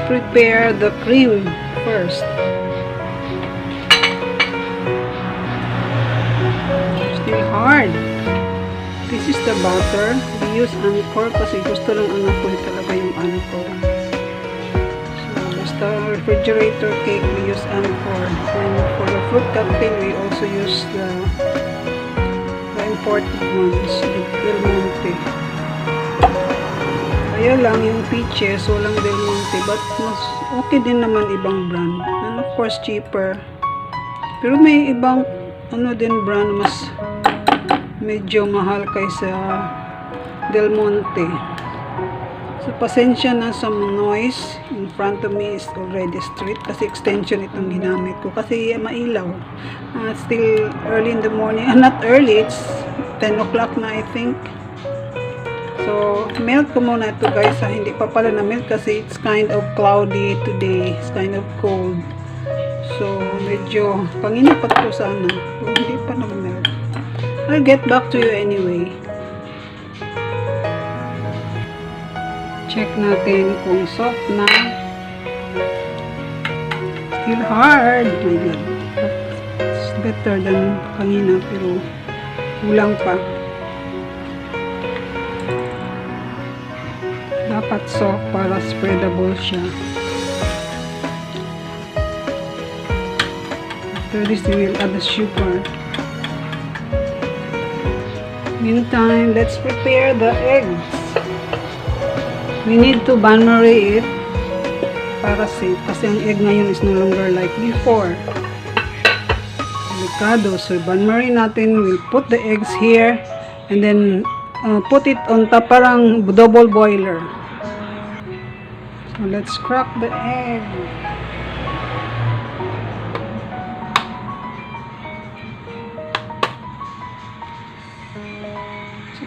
prepare the cream first. Still hard. This is the butter. We use Anchor kasi gusto lang anak ko talaga yung Anchor. So, basta refrigerator cake, we use Anchor. And for the fruit cocktail, we also use the imported ones, the Del Monte. Kaya lang yung peaches, walang Del Monte, but mas okay din naman ibang brand. And of course, cheaper. Pero may ibang din brand mas medyo mahal kaysa Del Monte. So, pasensya na sa noise. In front of me is already street kasi extension itong ginamit ko kasi mailaw. Still early in the morning. Not early, it's 10 o'clock na I think. So, melt ko muna ito guys. Hindi pa pala na melt kasi it's kind of cloudy today. It's kind of cold. So, medyo panginapat ko sana. So, hindi pa nag-melt. I'll get back to you anyway. Check natin kung soft na. Still hard. My God. It's better than kanina pero kulang pa. Dapat soft para spreadable siya. After this, we will add the sugar. Meantime, let's prepare the eggs. We need to bain-marie it para safe. Kasi ang egg ngayon is no longer like before. Delicado. So, bain-marie natin. We'll put the eggs here and then put it on top parang double boiler. So, let's crack the egg.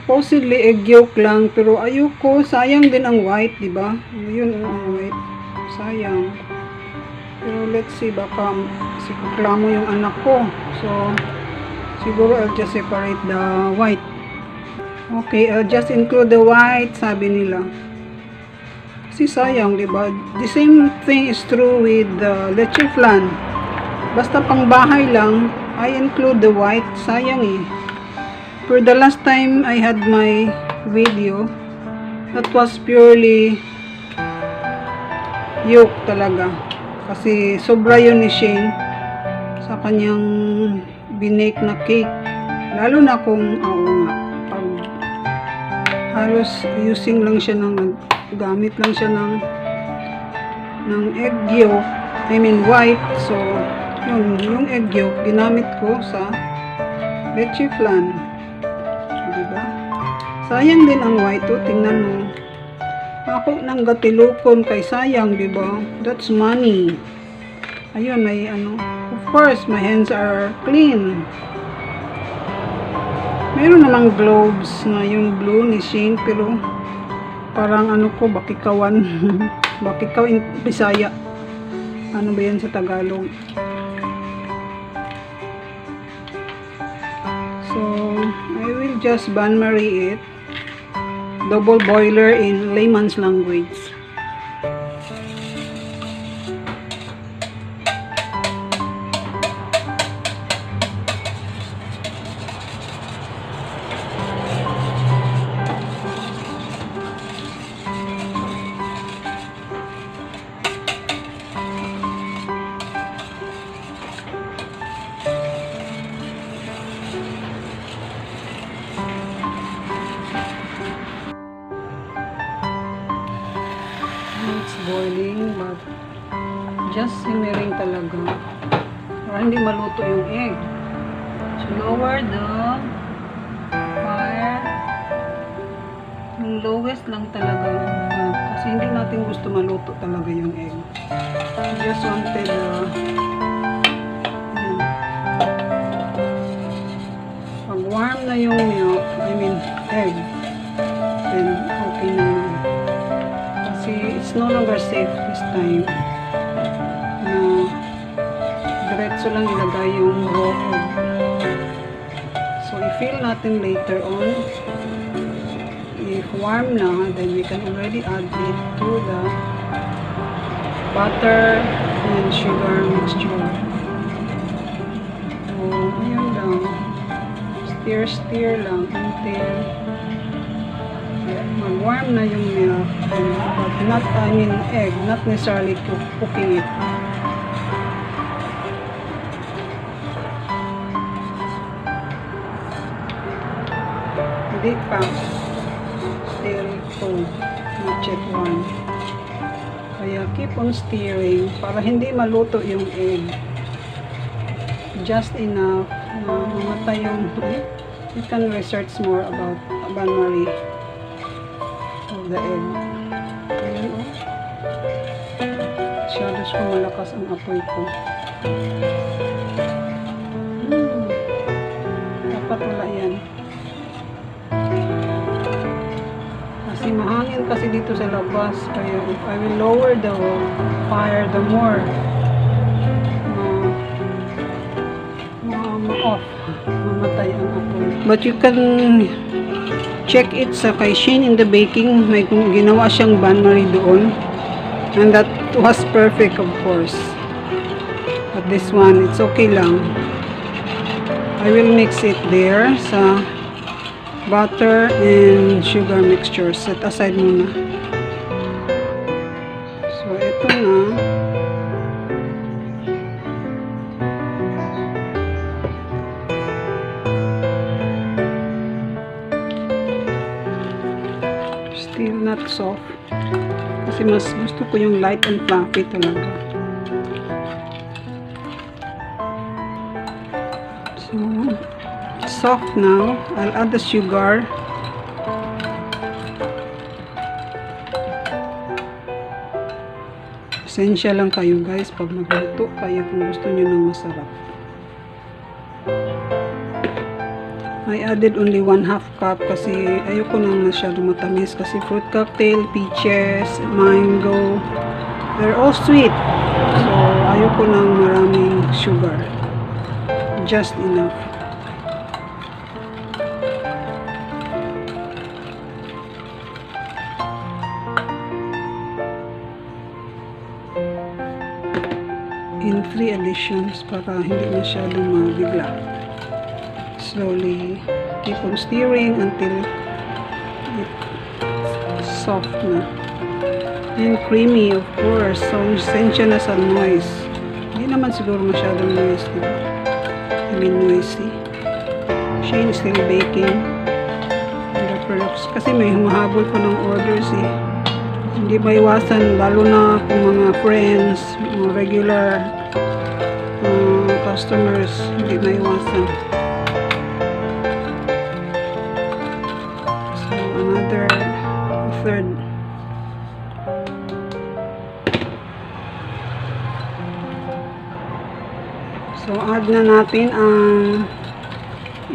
Supposedly egg yolk lang pero ayoko, sayang din ang white, di ba? Ayun ang white. Sayang. Pero let's see, baka reklamo yung anak ko. So siguro I'll just separate the white. Okay, I'll just include the white, sabi nila. Kasi sayang, di ba? The same thing is true with the leche flan. Basta pang bahay lang, I include the white. Sayang eh. For the last time I had my video, that was purely yolk talaga. Kasi sobra yun ni Shane sa kanyang binake na cake. Lalo na kung, pag halos using lang siya gamit lang siya ng egg yolk, I mean white. So, yung egg yolk, ginamit ko sa leche flan. Diba? Sayang din ang white. Tingnan mo. Ako nang gatilukon kay sayang, diba? That's money. Ayun, may Of course, my hands are clean. Meron namang gloves na yung blue ni Shane, pero parang bakikawan. Bakikaw in Bisaya. Ano ba yan sa Tagalog? So, I will just bain-marie it. Double boiler in layman's language. It's boiling, but just simmering talaga para hindi maluto yung egg. So, lower the fire. Yung lowest lang talaga kasi hindi natin gusto maluto talaga yung egg. I just wanted pag warm na yung milk, I mean egg, then okay na yun. It's no longer safe this time na diretso lang ilagay yung raw egg. So, i-fill natin later on. If warm na, then we can already add it to the butter and sugar mixture. So, ayun lang. Stir lang until mag-warm na yung milk. But not, egg, not necessarily cooking it. Hindi pa. Still cold. Not yet warm. Kaya keep on stirring para hindi maluto yung egg. Just enough na mamatay yung you can research more about bain-marie of the egg. Ayan o. Masyadong ko malakas ang apoy ko. Dapat wala yan. Kasi mahangin kasi dito sa labas. Kaya if I will lower the fire, the more off, mamatay ang apoy. But you can check it sa kay Shane in the baking. May ginawa siyang bain-marie doon. And that was perfect, of course. But this one, it's okay lang. I will mix it there sa butter and sugar mixture. Set aside muna. So, ito na. Still not soft. Kasi mas gusto ko yung light and fluffy talaga. So, soft now. I'll add the sugar. Pasensya lang kayo guys pag magluto kayo kung gusto nyo ng masarap. I added only 1/2 cup kasi ayoko nang masyadong matamis kasi fruit cocktail, peaches, mango, they're all sweet. So, ayoko nang maraming sugar. Just enough. In 3 additions para hindi masyadong mabigla. Slowly keep on stirring until it's soft na. And creamy, of course. So, sensya na sa noise. Hindi naman siguro masyadong noise, diba? I mean, noisy. Shane is still baking. Kasi may humahabol pa ng orders eh. Hindi maiwasan, lalo na kung mga friends, mga regular customers, hindi maiwasan. So, another third. So, add na natin ang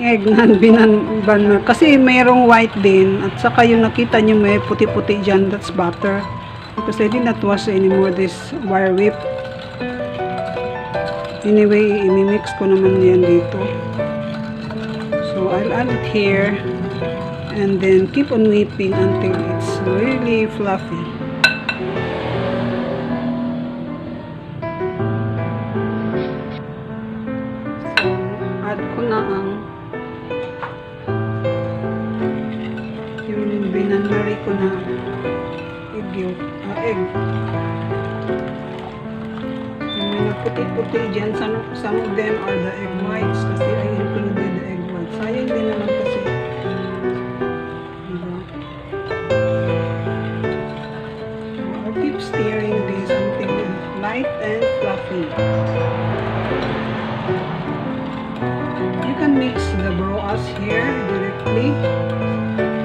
egg na binan kasi mayroong white din at saka yung nakita nyo may puti-puti dyan, that's butter because I did not wash anymore this wire whip. Anyway, imimix ko naman yan dito. So, I'll add it here and then keep on whipping until it's really fluffy. So, add ko na ang binanmari ko na egg. May nagputi-puti dyan. Some of them are the egg whites kasi I included the egg whites. Sayang din naman kasi. Diba? So, I'll keep stirring this until light and fluffy. You can mix the broas here directly.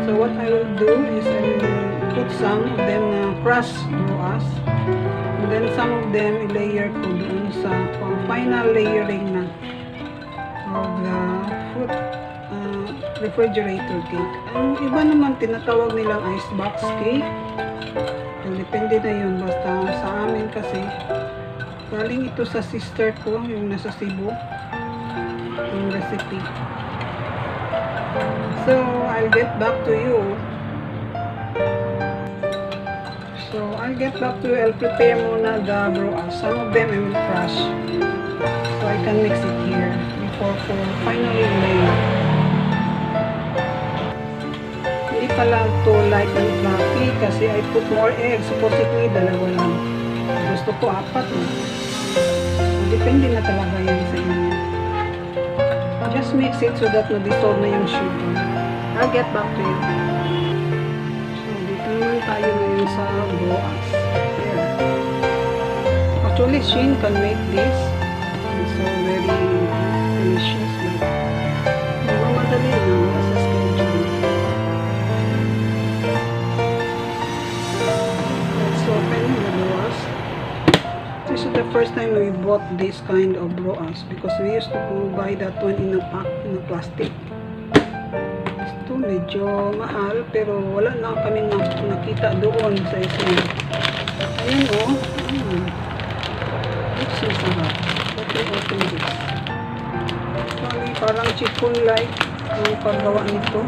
So what I will do is I will put some of them na crushed broas and then some of them i-layer ko doon sa final layering na of the fruit refrigerator cake. Ang iba naman tinatawag nilang icebox cake. Depende na yun. Basta sa amin kasi galing ito sa sister ko yung nasa Cebu yung recipe. So, I'll get back to you. So, I I'll get back to you. I'll prepare muna the broas. Some of them I will crush. So I can mix it here before for finally layer. Hindi pala to light and fluffy kasi I put more eggs. Supposedly, dalawa lang. Gusto ko 4 na. So, depende na talaga yan sa inyo. Just mix it so that na-dissolve na yung sugar. I'll get back to you. So, dito naman tayo ngayon sa broas. Here. Actually, Shin can make this. It's so very delicious. But, madali lang sa schedule. Let's open the broas. This is the first time we bought this kind of broas because we used to buy that one in a pack, in a plastic. Ito medyo mahal pero wala na kami nakita doon sa isang. Ayan o. It's so sarap. Okay, open this. Sorry, parang chicken like ang paggawa nito.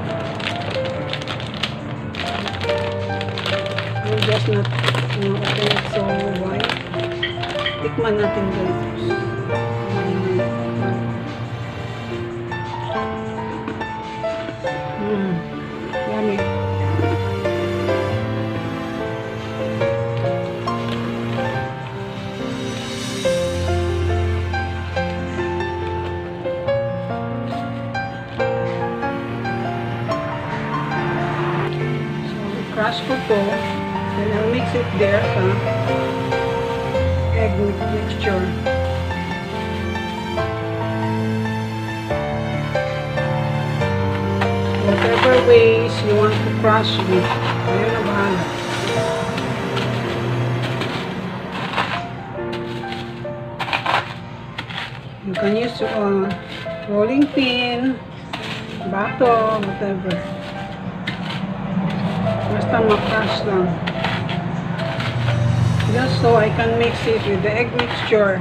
We'll just not open it so wide. Tikman natin guys. Yummy. So, crush ko to. Then I'll mix it there sa egg mixture. Whatever ways you want to crush with, ayun na bahala. You can use rolling pin, bato, whatever. Basta ma-crush lang. Just so I can mix it with the egg mixture,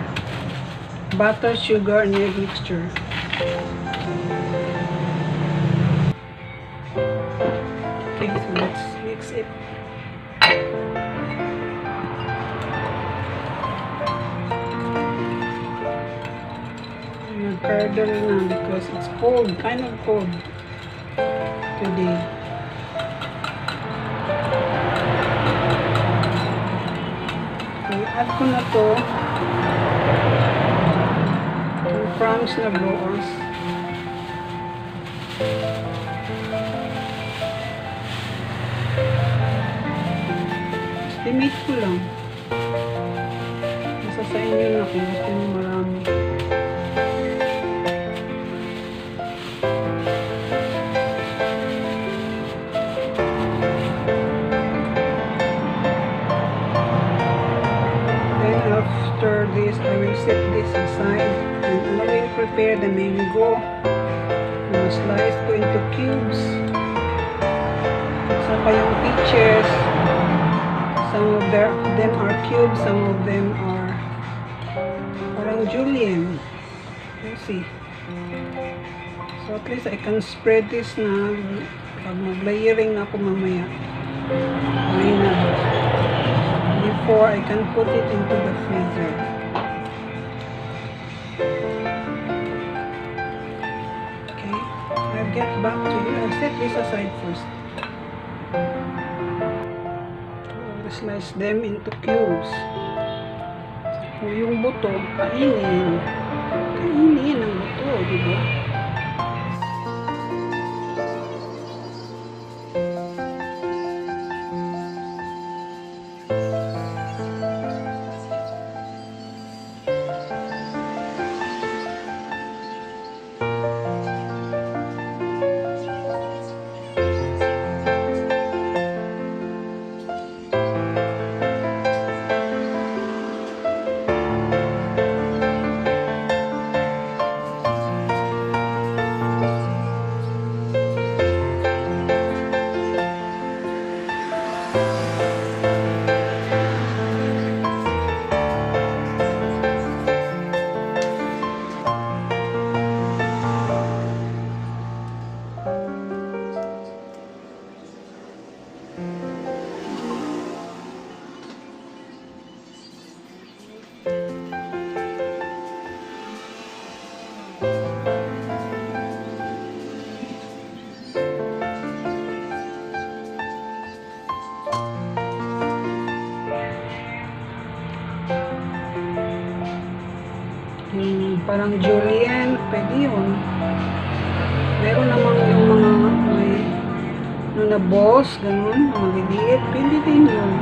butter, sugar, and egg mixture. Okay, so let's mix it. Nag-curdle na because it's cold, kind of cold today. Add ko na to yung crumbs na broas. Estimate ko lang. Nasa sa inyo na kung gusto nyo marami. After this, I will set this aside and I will prepare the mango. I will slice ko into cubes. Saka yung peaches. Some of them are cubes, some of them are parang julienne. Let's see. So at least I can spread this na pag mag-layering na ako mamaya. Ayun na. Before I can put it into the freezer. Okay, I'll get back to you. I'll set this aside first. I'll slice them into cubes. So, yung buto, kainin. Kainin ang buto, diba? parang julienne, pwede yun. Meron naman yung mga may na boss, ganun, maliliit, pwede din yun.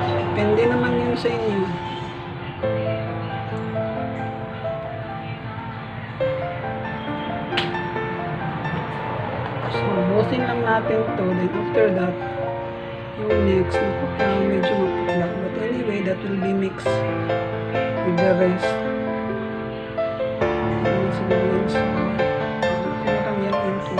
Depende naman yun sa inyo. So, bossin lang natin to. Then after that, yung next, medyo maputla. But anyway, that will be mixed with the rest. Siguro yun sa lang yan into.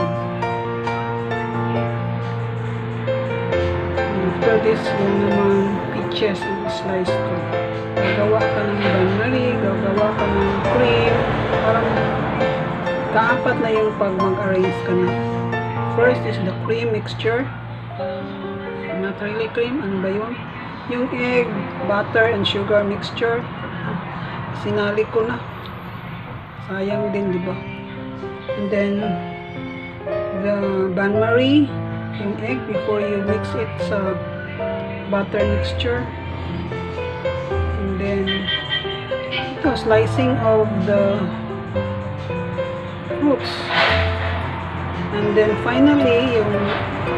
After this, yung naman peaches ang slice ko. Gagawa ka ng bain-marie, gagawa ka ng cream. Parang kaapat na yung pag mag-arrange ka na. First is the cream mixture. Not really cream. Ano ba yun? Yung egg, butter, and sugar mixture. Sinali ko na. Sayang din, di ba? And then, the bain-marie, yung egg, before you mix it sa butter mixture. And then, ito, slicing of the fruits. And then finally, yung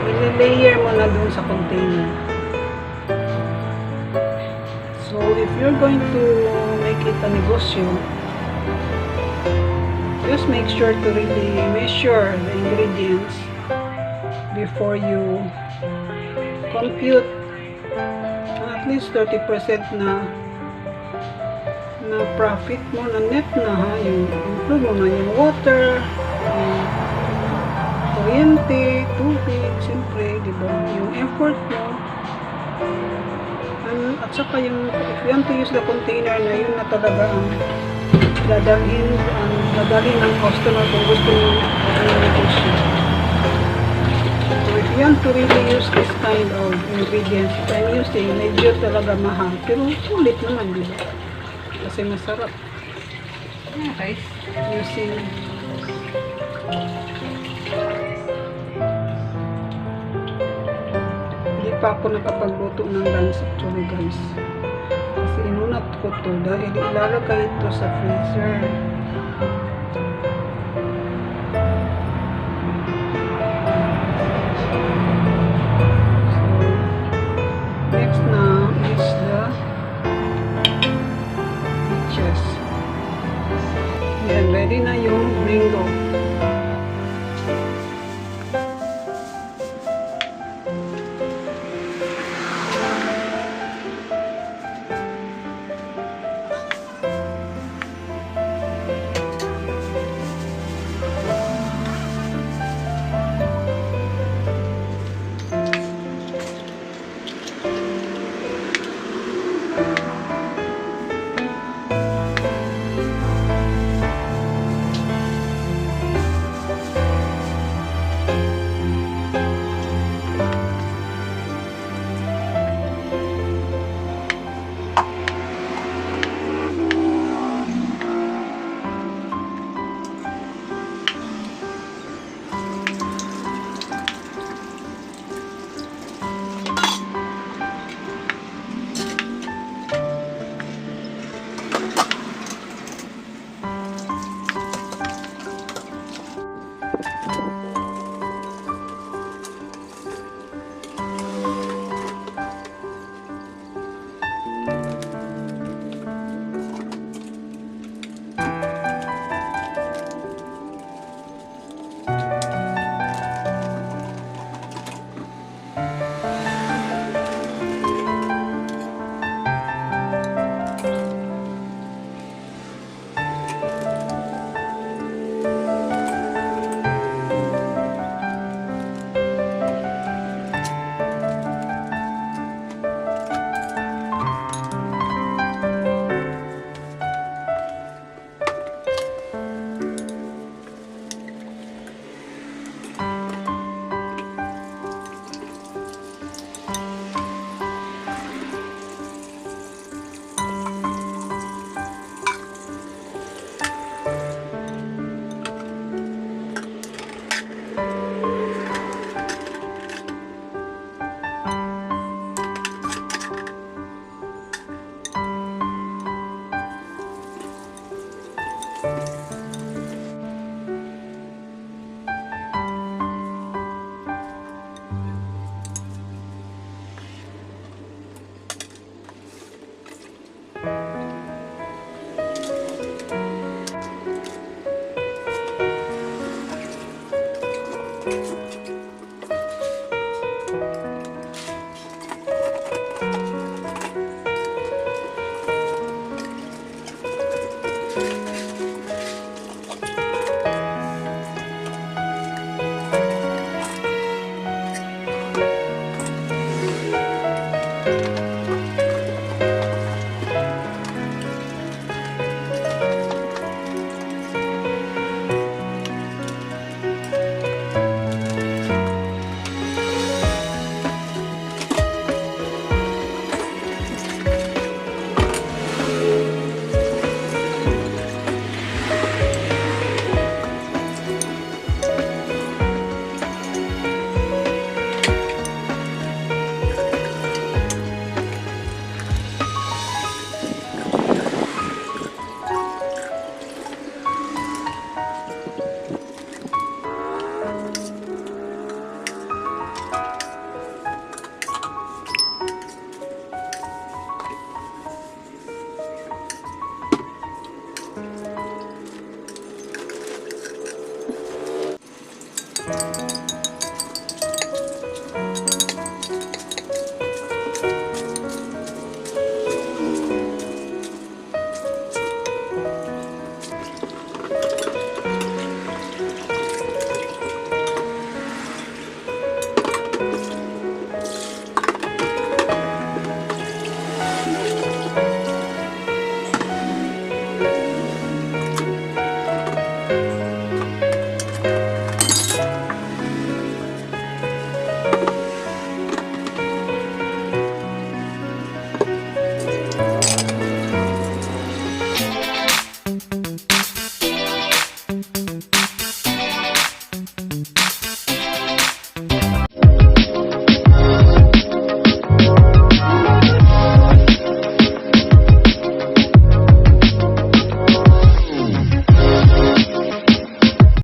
i-layer mo na dun sa container. So, if you're going to make it a negosyo, just make sure to really measure the ingredients before you compute at least 30% na profit mo, na net na ha, yung include mo na yung water, yung kuryente, tubig, siyempre, di ba? Yung effort mo. At saka yung, if you want to use the container na yun na talaga ang dadalhin ng customer kung gusto nyo ang negosyo. So if you want to really use this kind of ingredients, if I'm using, medyo talaga mahal. Pero sulit naman, di ba? Kasi masarap. Okay. Using pa ako nakapagluto ng lunch actually guys, kasi inunat ko to dahil ilalagay ito sa freezer. So next na is the peaches. Yan, ready na yung mango.